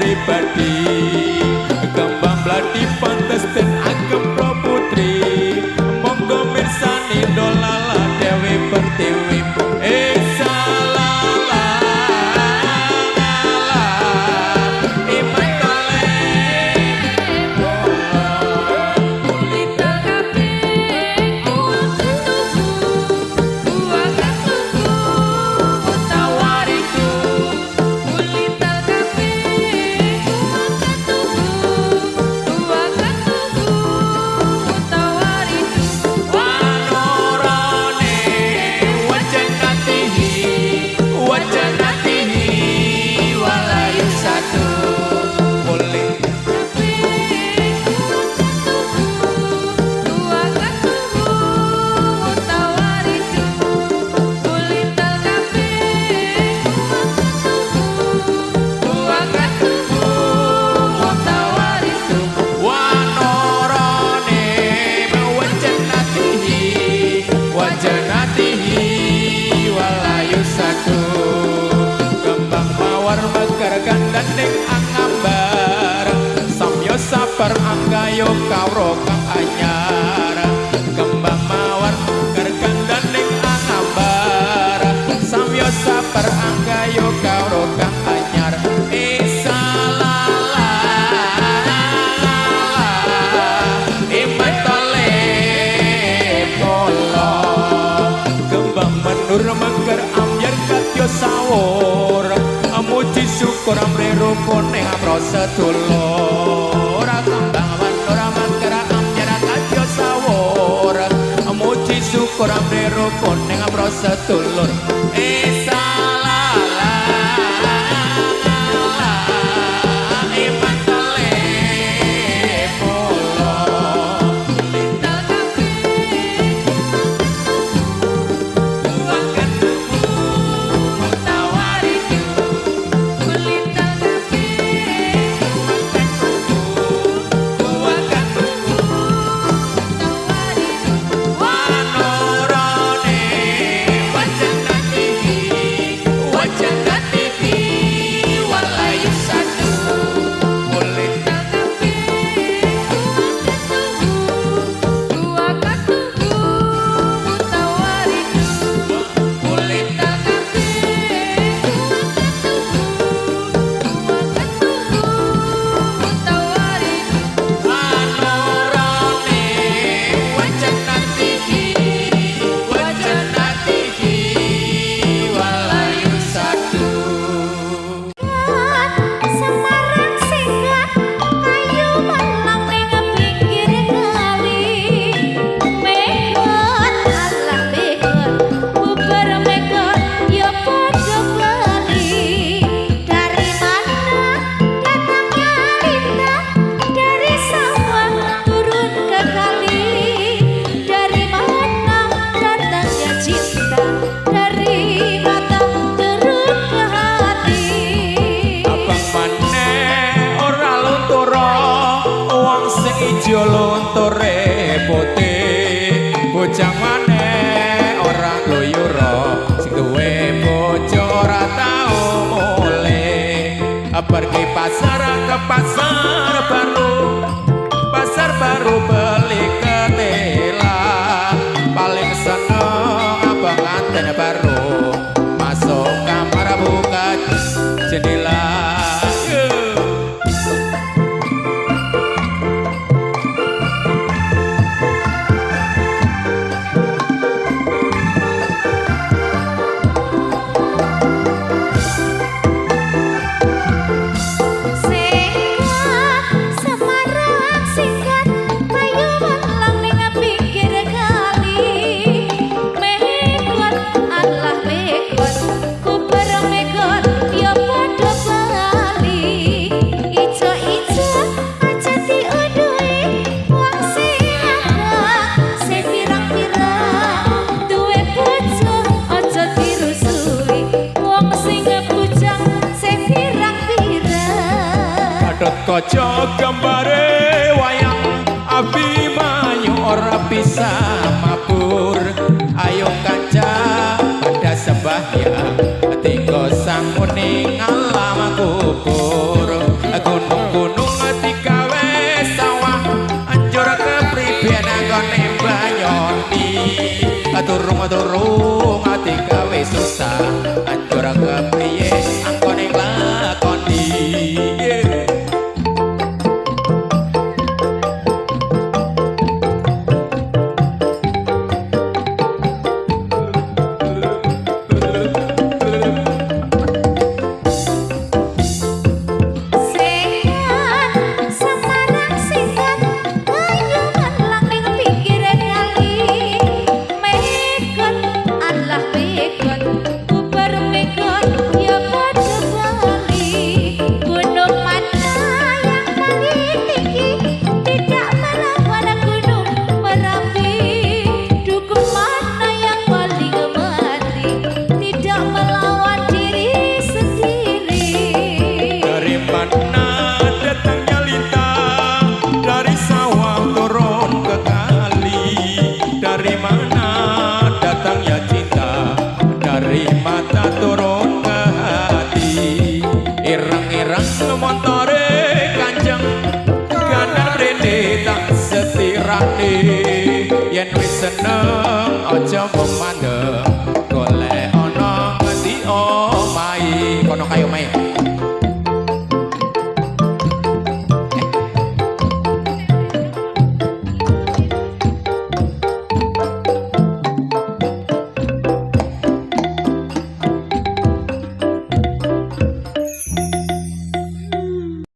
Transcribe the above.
pribadi kembang bladi pantes dan agem pro putri monggo mirsani dolala dewi pertiwi anggayo kawro kang anyar kembang mawar kergandaning angambar samyo sabar anggayo kawro kang anyar isalala imatole polo kembang menur mengker amyar katyo sawur amuji syukur amre rupone amro sedulur kurang berukun dengan proses tulur salala iman telepolo lintal kafe luangkan tubuh tawariku lintal kafe luangkan tubuh ijo lontore putih bocah maneh ora guyura sing duwe bojo ora tau mulih pergi pasar ke pasar baru beli ketela paling seneng abang anten baru masuk kamar buka jendela kaca gambare wayang Abimanyu ora bisa mabur ayo kanca pada sembahyang tiga sang muni ngalam kubur montore kanjeng gandar rene tak setirane yen wis seneng aja memandang